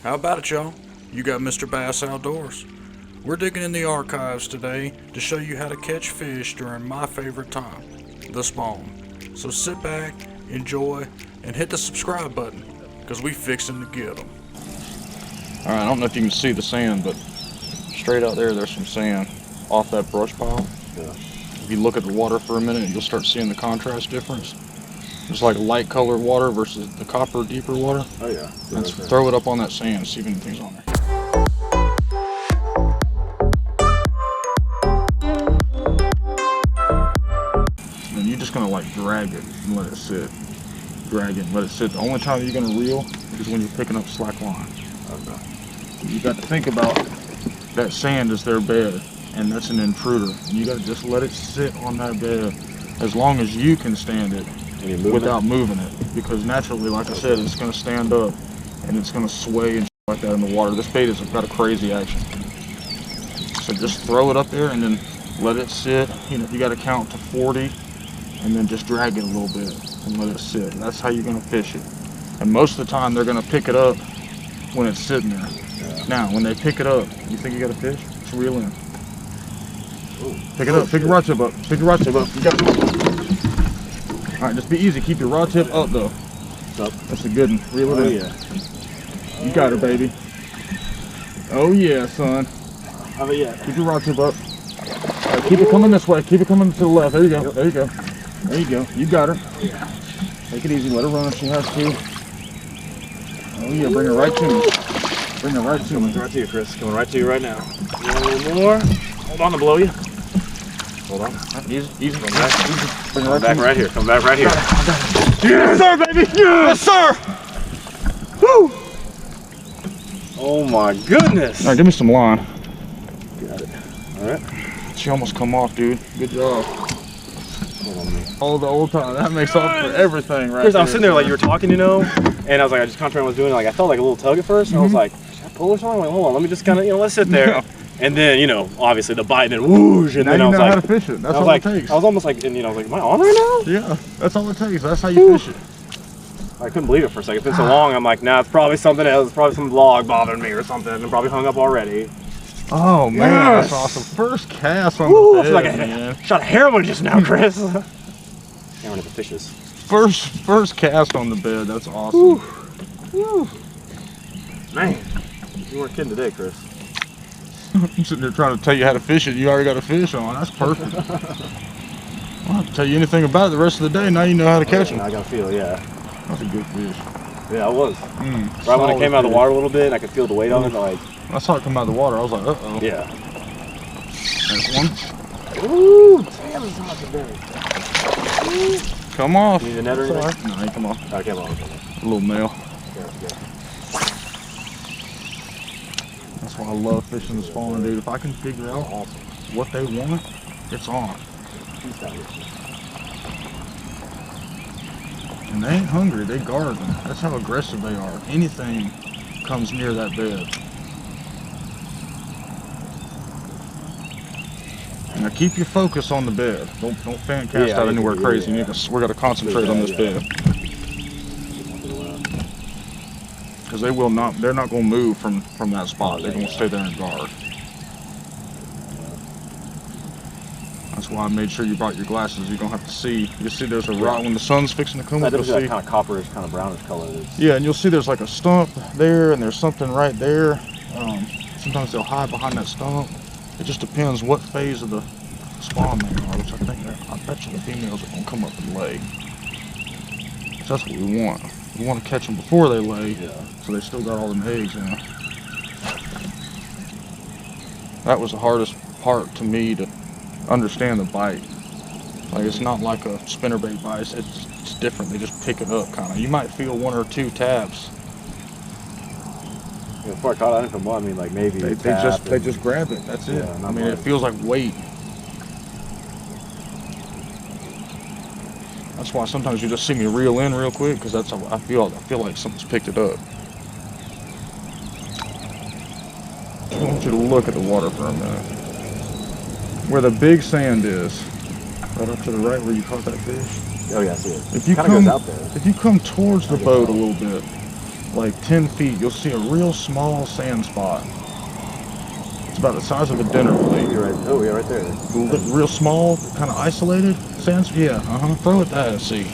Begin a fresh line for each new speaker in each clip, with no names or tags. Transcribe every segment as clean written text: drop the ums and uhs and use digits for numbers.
How about it, y'all? You got Mr. Bass Outdoors. We're digging in the archives today to show you how to catch fish during my favorite time, the spawn. So sit back, enjoy, and hit the subscribe button, because we fixing to get them. Alright, I don't know if you can see the sand, but straight out there's some sand off that brush pile.
Yeah.
If you look at the water for a minute, you'll start seeing the contrast difference. It's like light colored water versus the copper deeper water.
Oh yeah.
Let's throw it up on that sand, see if anything's on there. And you're just gonna like drag it and let it sit. Drag it and let it sit. The only time you're gonna reel is when you're picking up slack line.
Okay.
You got to think about that sand is their bed, and that's an intruder. And you got to just let it sit on that bed as long as you can stand it without moving it. Because naturally, like I said, it's going to stand up and it's going to sway and shit like that in the water. This bait has got a crazy action. So just throw it up there and then let it sit. You know, you got to count to 40 and then just drag it a little bit and let it sit. That's how you're going to fish it. And most of the time, they're going to pick it up when it's sitting there. Yeah. Now, when they pick it up, you think you got a fish? Just reel in.
Ooh.
Pick it up. Pick your rod tip up. Pick your rod tip up. You got it. All right, just be easy. Keep your rod tip up, though.
Up.
That's a good one. Reel it in.
Yeah.
You got her, baby. Oh yeah, son.
Oh yeah.
Keep your rod tip up. All right, keep it coming this way. Keep it coming to the left. There you go. Yep. There you go. There you go. You got her.
Yeah.
Take it easy. Let her run if she has to. Oh yeah, bring her right to me. Bring her right to me.
Coming right to you, Chris. Coming right to you right now. You want a little more? Hold on to blow you. Hold on.
Easy, easy.
Come back.
Easy. Bring her
Come back right here. Come back right here.
Yes, sir, baby. Yes, sir. Woo.
Oh my goodness.
All right, give me some line.
Got it. All right.
She almost come off, dude. Good job.
Hold on, man.
All the old time. That makes up for everything, right?
Chris, I was sitting there like you were talking, you know, and I was like, I just concentrated on what I was doing. Like I felt like a little tug at first, and I was like, should I pull or something? I'm like, hold on, let me just kind of, you know, let's sit there. And then, you know, obviously the bite and then whoosh, and
now
then
you
I was
know
like,
how to fish it. That's all
like,
it takes.
I was almost like, and you know, I was like, am I on right now?
Yeah, that's all it takes. That's how you fish it.
I couldn't believe it for a second. It's been so long. I'm like, nah, it's probably something else. It's probably some log bothering me or something. I'm probably hung up already.
Oh man,
yes.
That's awesome. First cast on
Ooh,
the
I feel like I
man.
shot a heroin just now, Chris. Heroin at the fishes.
First cast on the bed. That's awesome.
Woo. Man, you weren't kidding today, Chris.
I'm sitting there trying to tell you how to fish it. You already got a fish on. That's perfect. I don't have to tell you anything about it the rest of the day. Now you know how to catch them.
I got a feel, yeah.
That's a good fish.
Yeah, it was. Right when it came out of the water a little bit, and I could feel the weight on it. Like,
I saw it come out of the water. I was like, uh-oh.
Yeah.
There's one.
Ooh, damn, it's hot today.
Come off.
You need a net or anything?
Right. No, he come off.
I came on.
A little male. That's why I love fishing the spawn, dude. If I can figure out what they want, it's on. And they ain't hungry, they guard them. That's how aggressive they are. Anything comes near that bed. Now keep your focus on the bed. Don't fan cast out anywhere crazy. We gotta concentrate on this bed. Because they're not gonna move from that spot. They're gonna stay there and guard. That's why I made sure you brought your glasses. You're gonna have to see. You see there's a rock when the sun's fixing to come up.
You'll see that kind of copperish, kind of brownish color.
Yeah, and you'll see there's like a stump there, and there's something right there. Sometimes they'll hide behind that stump. It just depends what phase of the spawn they are, which I bet you the females are gonna come up and lay. So that's what we want. We want to catch them before they lay, so they still got all them eggs in them. That was the hardest part to me to understand the bite. Like it's not like a spinnerbait bite. It's different. They just pick it up kind of. You might feel one or two taps.
Yeah, before I caught on from one, I mean like maybe
they just grab it. That's it. I mean it feels like weight. That's why sometimes you just see me reel in real quick, because that's how I feel like something's picked it up. I want you to look at the water for a minute. Where the big sand is, right up to the right where you caught that fish.
Oh yeah, I see it.
If you
kind of goes out there.
If you come towards the boat a little bit, like 10 feet, you'll see a real small sand spot. It's about the size of a dinner plate.
You're right. Oh, yeah, right there.
Real small, kind of isolated sand. Yeah, throw it that and see.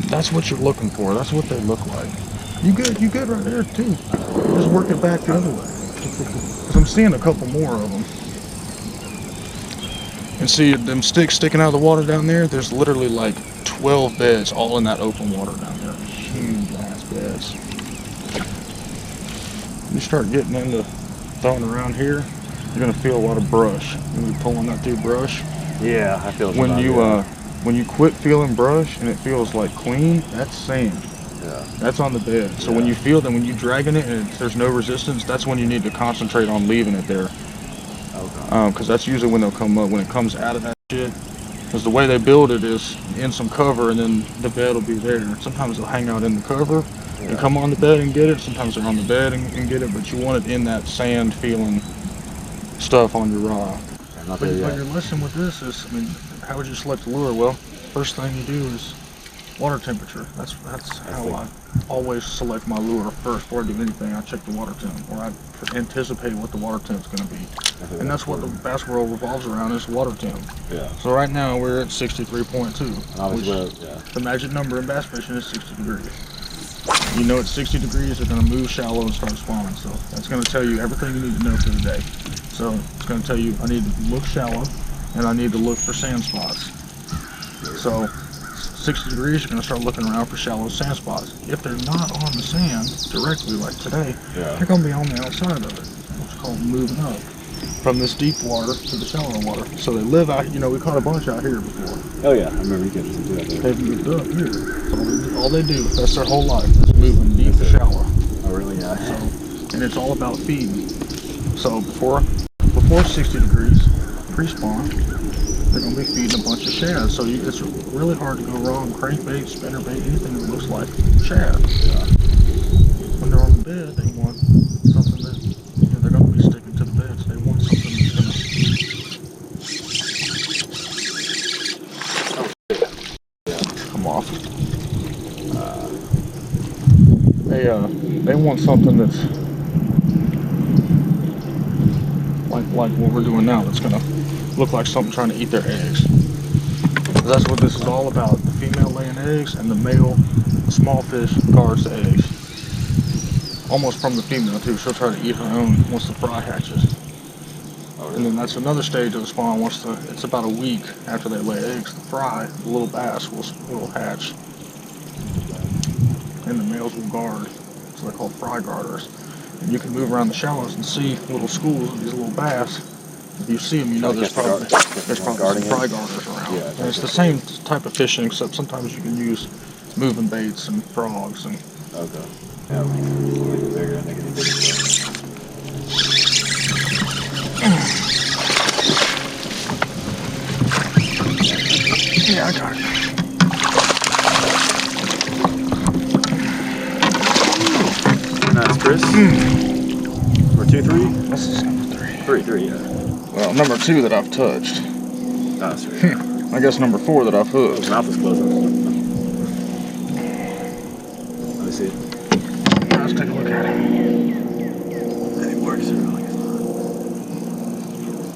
That's what you're looking for. That's what they look like. You good right there too. Just work it back the other way. Cause I'm seeing a couple more of them. And see them sticks sticking out of the water down there? There's literally like 12 beds all in that open water down there. Huge ass beds. You start getting into throwing around here, you're gonna feel a lot of brush. You're gonna be pulling that through brush.
Yeah, I feel
When you quit feeling brush and it feels like clean, that's sand.
Yeah.
That's on the bed. So when you feel that, when you're dragging it and there's no resistance, that's when you need to concentrate on leaving it there.
Okay.
Because that's usually when they'll come up, when it comes out of that shit. Because the way they build it is in some cover and then the bed will be there. Sometimes they'll hang out in the cover and come on the bed and get it. Sometimes they're on the bed and get it, but you want it in that sand feeling stuff on your rod. But your lesson with this is, I mean, how would you select the lure? Well, first thing you do is water temperature. That's how I always select my lure first. Before I do anything, I check the water temp, or I anticipate what the water temp's going to be. And that's what the bass world revolves around, is water temp.
Yeah.
So right now we're at 63.2.
Obviously,
the magic number in bass fishing is 60 degrees. You know, at 60 degrees, they're going to move shallow and start spawning. So that's going to tell you everything you need to know for the day. So it's going to tell you I need to look shallow and I need to look for sand spots. So 60 degrees, you're going to start looking around for shallow sand spots. If they're not on the sand directly, like today, they're going to be on the outside of it. It's called moving up from this deep water to the shallow water. So they live out, you know, we caught a bunch out here before.
Oh yeah, I remember you catching some too out there.
They've moved up here. So all they do, that's their whole life, is moving deep to shallow.
Oh really? Yeah.
So, and it's all about feeding. So before 60 degrees, pre-spawn, they're going to be feeding a bunch of shad. So it's really hard to go wrong. Crankbait, spinnerbait, anything that looks like shad.
Yeah.
When they're on the bed, they want something that, you know, they're going to be sticking to the bed. So they want something that's going to come off. They want something that's like what we're doing now. That's going to look like something trying to eat their eggs. That's what this is all about. The female laying eggs and the male, the small fish, guards the eggs. Almost from the female too. She'll try to eat her own once the fry hatches. And then that's another stage of the spawn. It's about a week after they lay eggs, the fry, the little bass will hatch. And the males will guard. So they're called fry guarders. And you can move around the shallows and see little schools of these little bass. If you see them, you know there's probably some fry guarders around.
Yeah,
and it's the same type of fishing, except sometimes you can use moving baits and frogs. And
okay. Yeah, make it bigger and make it bigger.
Yeah, I got it.
Nice, Chris. Number 2, 3?
This is number 3.
3, yeah.
Well, number 2 that I've touched.
Nice.
I guess number 4 that I've hooked.
His mouth is closing. Let me see it.
Let's take a look at him.
It works.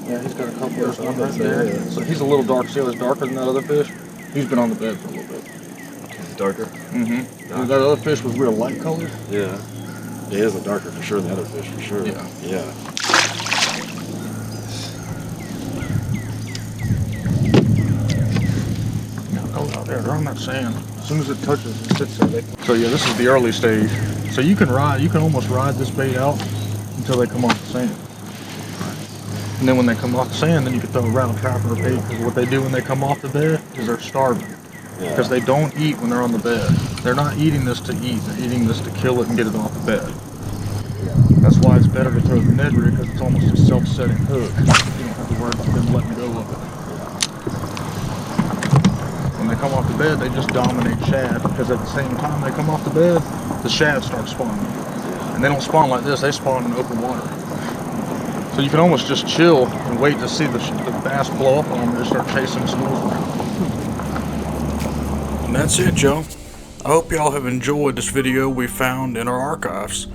Yeah, he's got a couple. There's one right there. Yeah. So he's a little dark. See how it's darker than that other fish? He's been on the bed for a little bit.
He's darker?
Mm-hmm. That other fish was real light colored.
Yeah. It is a darker for sure than the other fish, for sure.
Yeah.
Yeah.
They're on that sand. As soon as it touches, it sits there. So yeah, this is the early stage. So you can almost ride this bait out until they come off the sand. And then when they come off the sand, then you can throw a rattle trap or a bait, because what they do when they come off the bed is they're starving. Because they don't eat when they're on the bed. They're not eating this to eat, they're eating this to kill it and get it off the bed. That's why it's better to throw the Ned rig, because it's almost a self-setting hook. You don't have to worry about them letting go of it. When they come off the bed, they just dominate shad, because at the same time they come off the bed, the shad starts spawning. And they don't spawn like this, they spawn in open water. So you can almost just chill and wait to see the bass blow up on them and just start chasing schools around.
And that's it, y'all. I hope y'all have enjoyed this video we found in our archives.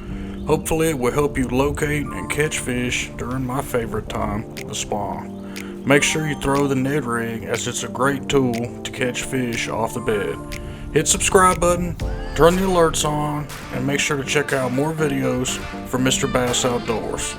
Hopefully it will help you locate and catch fish during my favorite time, the spawn. Make sure you throw the Ned rig, as it's a great tool to catch fish off the bed. Hit subscribe button, turn the alerts on, and make sure to check out more videos from Mr. Bass Outdoors.